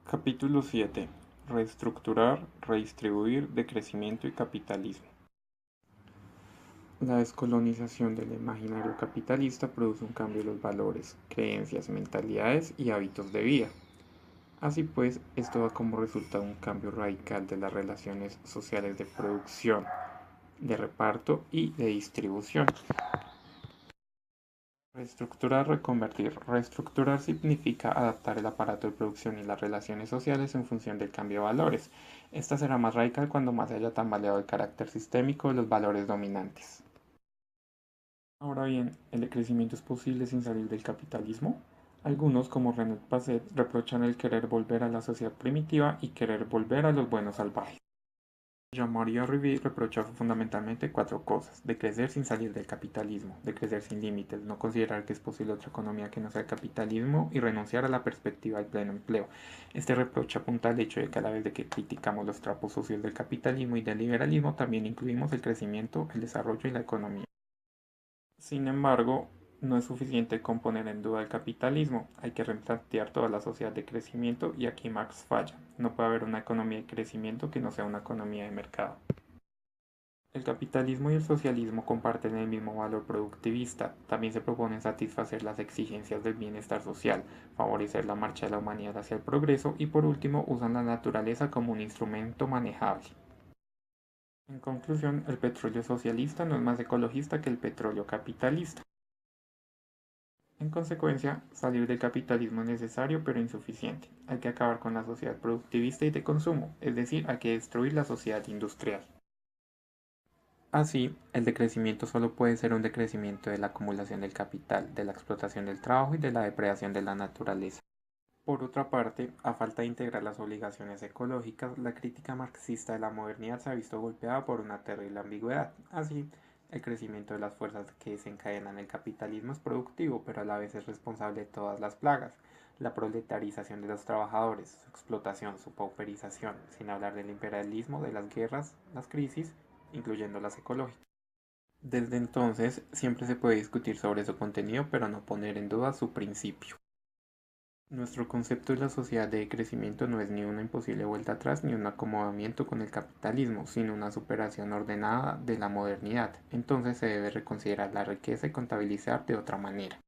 Capítulo 7. Reestructurar, redistribuir, decrecimiento y capitalismo. La descolonización del imaginario capitalista produce un cambio de los valores, creencias, mentalidades y hábitos de vida. Así pues, esto da como resultado un cambio radical de las relaciones sociales de producción, de reparto y de distribución. Reestructurar, reconvertir. Reestructurar significa adaptar el aparato de producción y las relaciones sociales en función del cambio de valores. Esta será más radical cuando más se haya tambaleado el carácter sistémico de los valores dominantes. Ahora bien, ¿el decrecimiento es posible sin salir del capitalismo? Algunos, como René Passet, reprochan el querer volver a la sociedad primitiva y querer volver a los buenos salvajes. Jean-Marie Rivet reprocha fundamentalmente cuatro cosas: decrecer sin salir del capitalismo, decrecer sin límites, no considerar que es posible otra economía que no sea el capitalismo y renunciar a la perspectiva del pleno empleo. Este reproche apunta al hecho de que a la vez de que criticamos los trapos sucios del capitalismo y del liberalismo, también incluimos el crecimiento, el desarrollo y la economía. Sin embargo, no es suficiente con poner en duda el capitalismo, hay que replantear toda la sociedad de crecimiento y aquí Marx falla. No puede haber una economía de crecimiento que no sea una economía de mercado. El capitalismo y el socialismo comparten el mismo valor productivista. También se proponen satisfacer las exigencias del bienestar social, favorecer la marcha de la humanidad hacia el progreso y por último usan la naturaleza como un instrumento manejable. En conclusión, el petróleo socialista no es más ecologista que el petróleo capitalista. En consecuencia, salir del capitalismo es necesario pero insuficiente. Hay que acabar con la sociedad productivista y de consumo, es decir, hay que destruir la sociedad industrial. Así, el decrecimiento solo puede ser un decrecimiento de la acumulación del capital, de la explotación del trabajo y de la depredación de la naturaleza. Por otra parte, a falta de integrar las obligaciones ecológicas, la crítica marxista de la modernidad se ha visto golpeada por una terrible ambigüedad. Así, el crecimiento de las fuerzas que desencadenan el capitalismo es productivo, pero a la vez es responsable de todas las plagas: la proletarización de los trabajadores, su explotación, su pauperización, sin hablar del imperialismo, de las guerras, las crisis, incluyendo las ecológicas. Desde entonces, siempre se puede discutir sobre su contenido, pero no poner en duda su principio. Nuestro concepto de la sociedad de crecimiento no es ni una imposible vuelta atrás ni un acomodamiento con el capitalismo, sino una superación ordenada de la modernidad. Entonces se debe reconsiderar la riqueza y contabilizar de otra manera.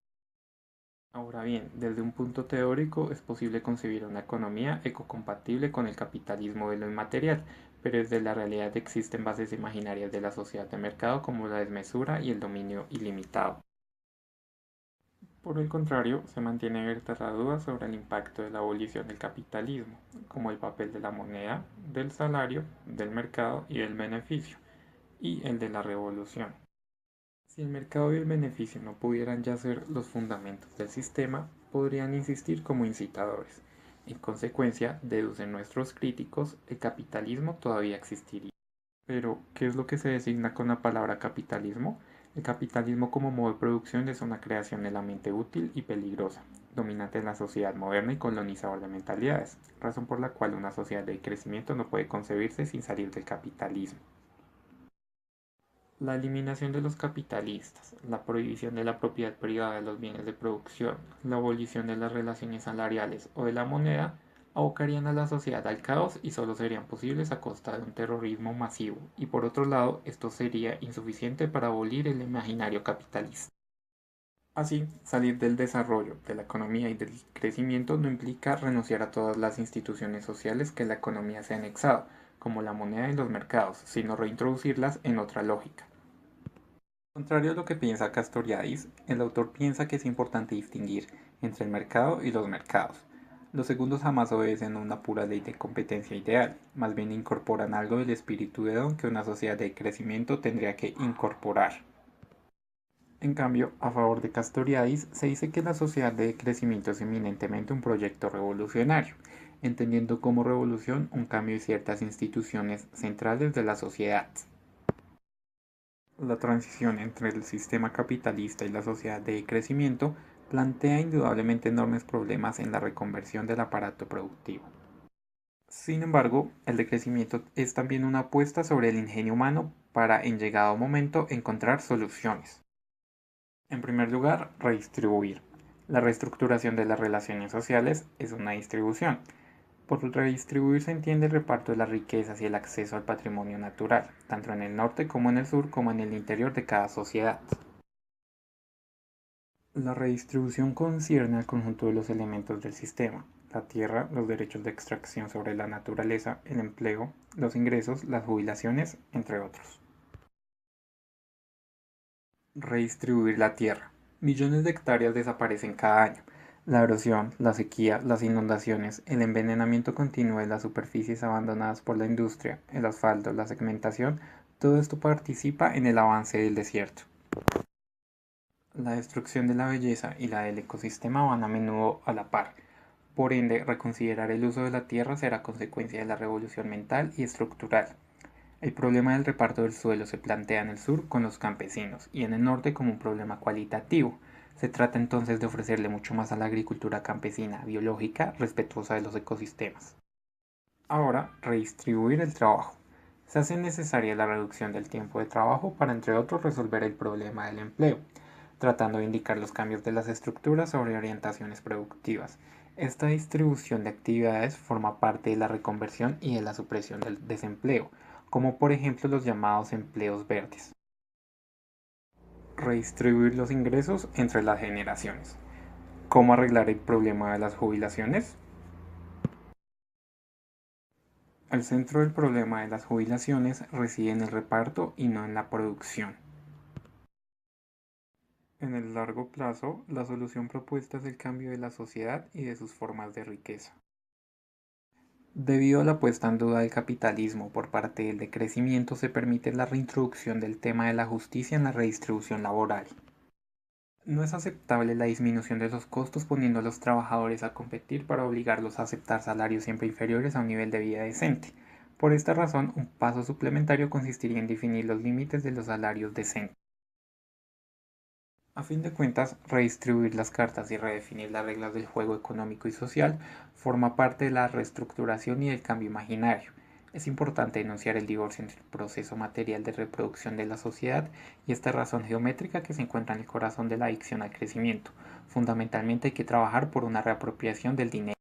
Ahora bien, desde un punto teórico es posible concebir una economía ecocompatible con el capitalismo de lo inmaterial, pero desde la realidad existen bases imaginarias de la sociedad de mercado como la desmesura y el dominio ilimitado. Por el contrario, se mantiene abierta la duda sobre el impacto de la abolición del capitalismo, como el papel de la moneda, del salario, del mercado y del beneficio, y el de la revolución. Si el mercado y el beneficio no pudieran ya ser los fundamentos del sistema, podrían insistir como incitadores. En consecuencia, deducen nuestros críticos, el capitalismo todavía existiría. Pero, ¿qué es lo que se designa con la palabra capitalismo? El capitalismo como modo de producción es una creación de la mente útil y peligrosa, dominante en la sociedad moderna y colonizador de mentalidades, razón por la cual una sociedad de crecimiento no puede concebirse sin salir del capitalismo. La eliminación de los capitalistas, la prohibición de la propiedad privada de los bienes de producción, la abolición de las relaciones salariales o de la moneda abocarían a la sociedad al caos y solo serían posibles a costa de un terrorismo masivo, y por otro lado, esto sería insuficiente para abolir el imaginario capitalista. Así, salir del desarrollo, de la economía y del crecimiento no implica renunciar a todas las instituciones sociales que la economía se ha anexado, como la moneda y los mercados, sino reintroducirlas en otra lógica. Contrario a lo que piensa Castoriadis, el autor piensa que es importante distinguir entre el mercado y los mercados. Los segundos jamás obedecen a una pura ley de competencia ideal, más bien incorporan algo del espíritu de don que una sociedad de crecimiento tendría que incorporar. En cambio, a favor de Castoriadis, se dice que la sociedad de crecimiento es eminentemente un proyecto revolucionario, entendiendo como revolución un cambio de ciertas instituciones centrales de la sociedad. La transición entre el sistema capitalista y la sociedad de crecimiento plantea indudablemente enormes problemas en la reconversión del aparato productivo. Sin embargo, el decrecimiento es también una apuesta sobre el ingenio humano para, en llegado momento, encontrar soluciones. En primer lugar, redistribuir. La reestructuración de las relaciones sociales es una distribución. Por redistribuir se entiende el reparto de las riquezas y el acceso al patrimonio natural, tanto en el norte como en el sur, como en el interior de cada sociedad. La redistribución concierne al conjunto de los elementos del sistema: la tierra, los derechos de extracción sobre la naturaleza, el empleo, los ingresos, las jubilaciones, entre otros. Redistribuir la tierra. Millones de hectáreas desaparecen cada año. La erosión, la sequía, las inundaciones, el envenenamiento continuo de las superficies abandonadas por la industria, el asfalto, la segmentación, todo esto participa en el avance del desierto. La destrucción de la belleza y la del ecosistema van a menudo a la par. Por ende, reconsiderar el uso de la tierra será consecuencia de la revolución mental y estructural. El problema del reparto del suelo se plantea en el sur con los campesinos y en el norte como un problema cualitativo. Se trata entonces de ofrecerle mucho más a la agricultura campesina, biológica, respetuosa de los ecosistemas. Ahora, redistribuir el trabajo. Se hace necesaria la reducción del tiempo de trabajo para, entre otros, resolver el problema del empleo, tratando de indicar los cambios de las estructuras sobre orientaciones productivas. Esta distribución de actividades forma parte de la reconversión y de la supresión del desempleo, como por ejemplo los llamados empleos verdes. Redistribuir los ingresos entre las generaciones. ¿Cómo arreglar el problema de las jubilaciones? El centro del problema de las jubilaciones reside en el reparto y no en la producción. En el largo plazo, la solución propuesta es el cambio de la sociedad y de sus formas de riqueza. Debido a la puesta en duda del capitalismo por parte del decrecimiento, se permite la reintroducción del tema de la justicia en la redistribución laboral. No es aceptable la disminución de los costos poniendo a los trabajadores a competir para obligarlos a aceptar salarios siempre inferiores a un nivel de vida decente. Por esta razón, un paso suplementario consistiría en definir los límites de los salarios decentes. A fin de cuentas, redistribuir las cartas y redefinir las reglas del juego económico y social forma parte de la reestructuración y del cambio imaginario. Es importante denunciar el divorcio entre el proceso material de reproducción de la sociedad y esta razón geométrica que se encuentra en el corazón de la adicción al crecimiento. Fundamentalmente hay que trabajar por una reapropiación del dinero.